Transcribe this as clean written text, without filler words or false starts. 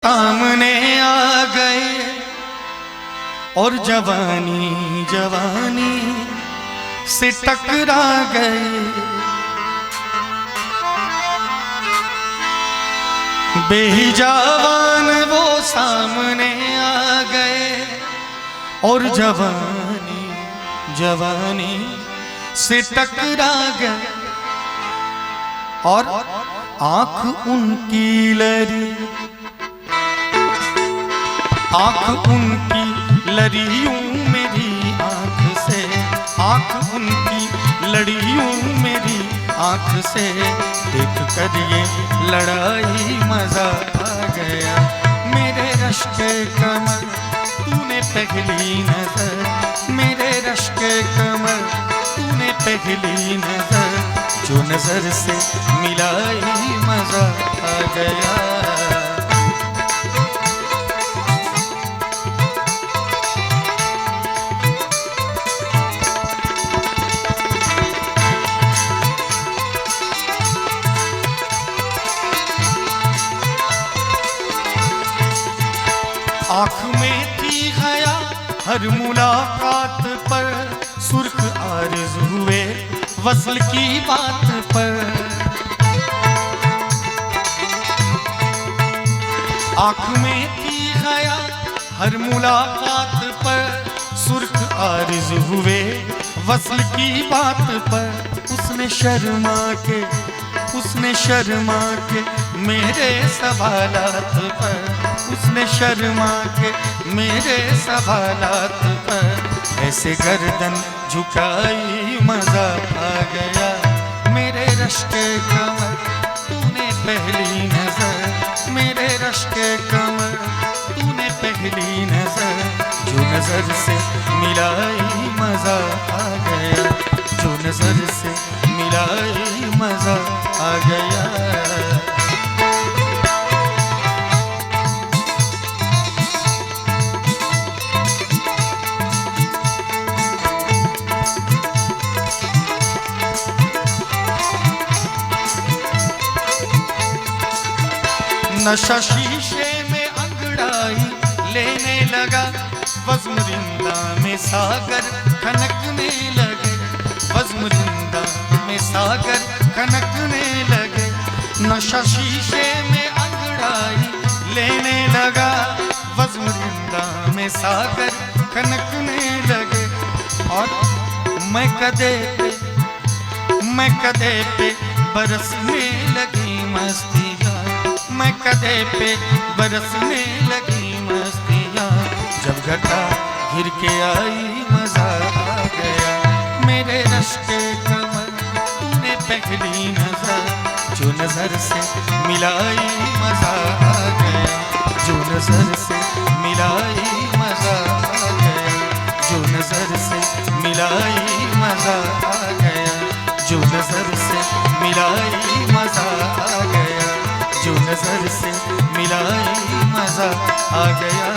सामने आ गए और जवानी जवानी से टकरा गए। बेजवान वो सामने आ गए और जवानी जवानी से टकरा गए। और आंख उनकी लरी, आंख उनकी लड़ियों मेरी आंख से, आंख उनकी लड़ियों मेरी आंख से देख कर ये लड़ाई मजा आ गया। मेरे रश के कमर तूने पहली नजर, मेरे रश के कमर तूने पहली नजर, जो नजर से मिलाई मजा आ गया। आँख में थी हया हर मुलाकात पर, सुर्ख आरज़ू हुए वस्ल की बात पर। आँख में थी हया हर मुलाकात पर, सुर्ख आरज़ू हुए वस्ल की बात पर। उसने शर्मा के, उसने शर्मा के मेरे सवालात पर, उसने शर्मा के मेरे सवालात पर ऐसे गर्दन झुकाई मजा आ गया। मेरे रश के कमर तूने पहली नजर, मेरे रश के कमर तूने पहली नजर, जो नजर से मिलाई मजा आ गया, जो नजर से मिलाई मजा आ गया। नशा शीशे में अंगड़ाई लेने लगा, बज़्म रिंदा में सागर खनकने लगे, बज़्म रिंदा में सागर खनकने लगे। नशा शीशे में अंगड़ाई लेने लगा, बज़्म रिंदा में सागर खनकने लगे। और मैं कदे पे बरसने लगी मस्तियाँ, मैं कदे पे बरसने लगी मस्तियाँ, जब घटा घिर के आई मजा आ गया। मेरे रश के कमर तूने पहली नजर, जो नजर से मिलाई मजा आ गया, जो नजर से मिलाई मजा आ गया, जो नजर से मिलाई मजा आ गया, जो नजर से मिलाई मजा आ गया, जो नजर से मिलाई मजा आ गया।